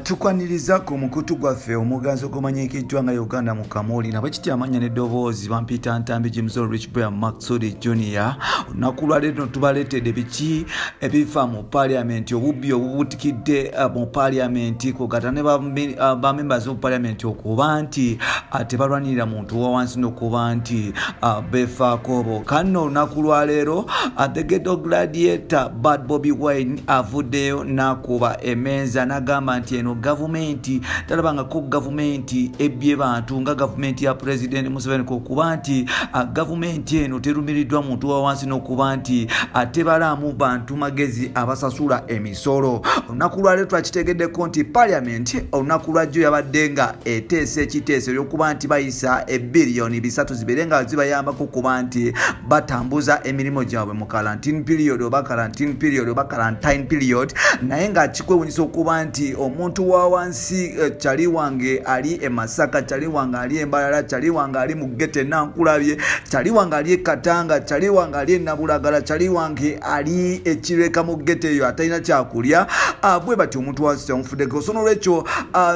tukwaniriza ku mukutu gwaffe omuganzo gumanyikiddwa nga Uganda mu Kamoli nabwe kiti amanya n'eddoboozi bampita Ntambi James Rich Brian Maxudi Junior olunaku lwaleero tubaleetedde biki ebifa mu parliament obubbi obubutikidde mu parliament kwogata ne ba members of parliament okuba nti tebalwanirira muntu wa wansi n'okuba nti befaako bo kano olunaku lwaleero the ghetto gladiator Bad Bobi Wine avuddeyo n'akuba emeeza n'agamba nti eno gavumenti talabangako gavumenti ebbye bantu nga gavumenti ya President Museveni kuba nti gavumenti eno terumiriddwa muntu wa wansi n'okuba nti tebalaamu bantu magezi abasasula emisolo. Olunaku lwaleero twakitegeddeko nti parliament olunaku lwajjo yabadde nga eteesa ekiteeso eby'okuba nti bayisa ebbiliyoni 3 zibeere nga zibayambako kuba nti batambuza emirimu gyabwe mu quarantine period oba quarantine period naye nga kikwewunyisa okuba nti omuntu wa wansi Chali wange ali e Masaka, Chali wange ali e Mbalala, Chali wange ali mu Gete Nankulabye, Chali wange ali e Katanga, Chali wange ali e Nabulagala, Chali wange ali e Kireka mu Gete yo atalina kyakulya bwe bati omuntu wa wansi omufuddeko. So n'olwekyo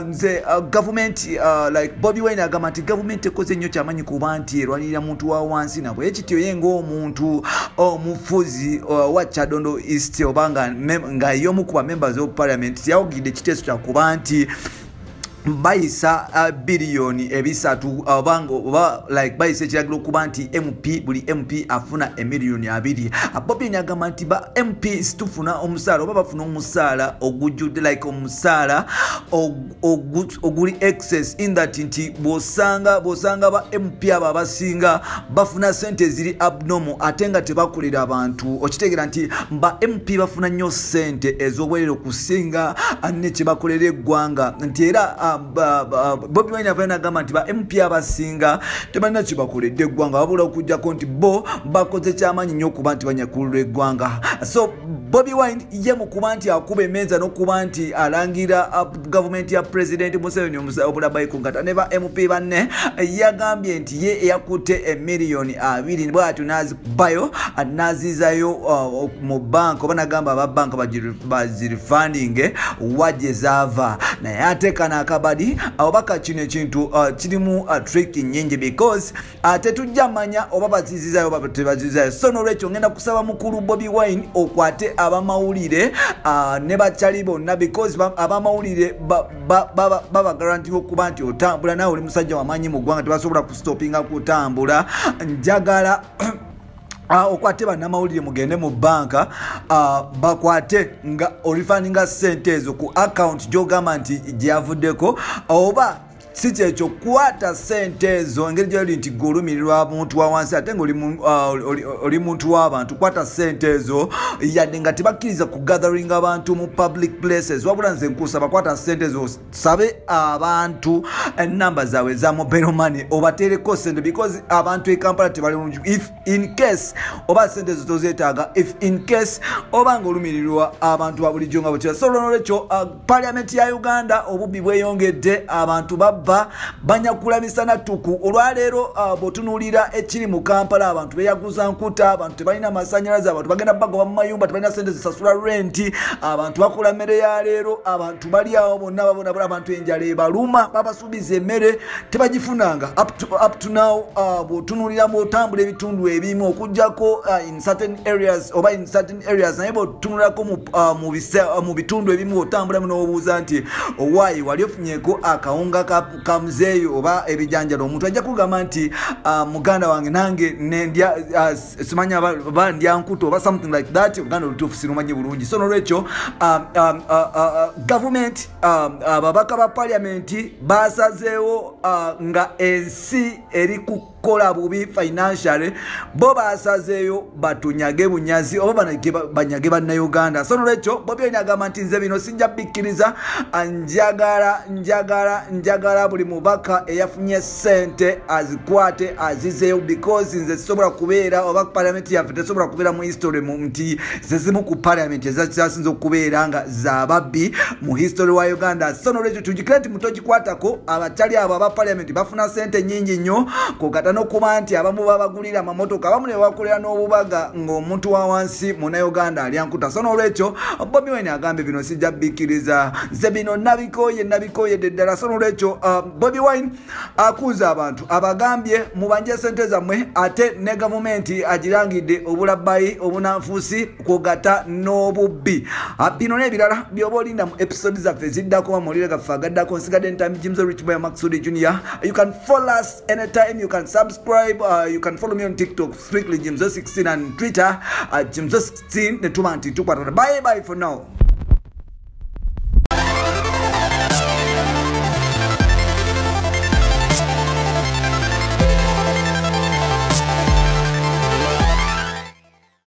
nze government like Bobi Wine agamba nti government ekoze nnyo kyamanyi kuba nti erwanirira muntu wa wansi nabwe ekityo ye ng'omuntu omufuzi wa Kyadondo East obanga nga y'omu ku ba members of parliament yawugidde ekiteeso kya kuba nti bayisa biliyoni 3 oba like bayisa ekiragiro okuba nti buli MP afuna emiliyoni 2. Bobi Wine agamba nti ba MP situfuna omusaala oba bafuna omusaala ogujjudde like omusaala oguli excess in that nti bosanga ba MP abo abasinga bafuna sente ziri abnormal ate nga tebakolera abantu okitegera nti ba MP bafuna nnyo sente ez'obwerero kusinga ne kyebakolera eggwanga nti era Bobi Wine avana agamba nti ba MP abasinga tebalina kibakoledde eggwanga wabula okujjako nti bo bakoze kyamaanyi nnyo okuba nti banyakulula eggwanga. So Bobi Wine ye mu kuba nti akuba emeeza n'okuba nti alangira gavumenti ya President Museveni obulabayiku ngata ne ba MP banne yagambye nti ye yakutte emiliyoni 2 bw'atyo n'azikubayo n'azizayo mu banka oba nagamba aba banka bazirifunding wajje zaava naye ate kana akabadi obaka kino ekintu kirimu trick nnyingi because tetujja manya oba bazizizayo oba tebazizizayo. So n'olwekyo ngenda kusaba mukulu Bobi Wine okwate abamawulire ne bakyali bonna because abamawulire baba guarantee okuba nti otambula nawe oli musajja wamanyi mu ggwanga tebasobola kustopinga kutambula njagala okwate bannamawulire mugende mu banka bakwate nga orifandinga sente ezo ku account gy'ogamba nti gyavuddeko oba si kyekyo kwata sente ezo engeri gyoli nti gulumirirwa muntu wa wansi ate nga oli muntu w'abantu kwata sente ezo yadde nga tebakkiriza ku gathering abantu mu public places wabula nze nkusaba kwata sente ezo sabe abantu enamba zaabwe za mobile money obateereko sente because abantu e Kampala tebali mulungi if in case oba sente ezo tozeetaaga if in case oba nga olumirirwa abantu babulijjo nga bwekira. So n'olwekyo parliament ya Uganda obubbi bweyongedde abantu banyakula misana tuku olwaleero botunulira ekiri mu Kampala abantu beyaguza nkuta abantu tebalina masanyalaze abantu bagenda bagoba mu mayumba tebalina sente zisasula rent abantu bakola mmere ya leero abantu bali awo bonna babona abantu enjala ebaluma babasuubiza emmere tebagifunanga up to now botunulira mu otambula ebitundu ebimu okujjako in certain areas naye botunulirako mu bitundu ebimu otambula n'obuuza nti owaayi wali ofunyeko akawunga kamuzeeyo oba ebijanjalo omuntu ajja kugamba nti muganda wange nange nendya simanya ba ndya nkuto oba something like that uganda olutuufu sirumanyi bulungi. So n'olwekyo government ababaka ba parliament basazeewo nga ensi eri kukola bubi financially bo basazeeyo batunyage bunyazi oba banyage bannayuganda. So n'olwekyo Bobi Wine agamba nti nze bino sijja bikkiriza njagala buli mubaka eyafunye sente azikwate azizeyo because nze sobola kubeera oba parliament yaffe tesobola kubeera mu history nti zezimu ku parliament ezasinza okubeera nga zababbi mu history wa Uganda. So n'olwekyo tugikira nti mutogikwatako abakyali abo aba parliament bafuna sente nnyingi nnyo kokata kwata n'okuba nti abamu babagulira amamotoka abamu ne babakolera n'obubaga ng'omuntu wa wansi munnayuganda alya nkuta. So n'olwekyo Bobi Wine agambye bino sijja bikkiriza, nze bino nabikooyedde ddala. So n'olwekyo Bobi Wine akuuza abantu abagambye mubanje sente zammwe, ate ne gavumenti agirangidde obulabbayi obunanfuusi kwogata n'obubbi. Bino n'ebirala by'oba olinda mu episode zaffe ziddako amawulire gaffe agaddako. Nsigadde ntami Jimzo Rich Boy Maxudi Junior. You can follow us anytime, you can subscribe, you can follow me on TikTok strictly Jimzo16 and Twitter Jimzo16 ne tuba nti tukwatana. Bye bye for now.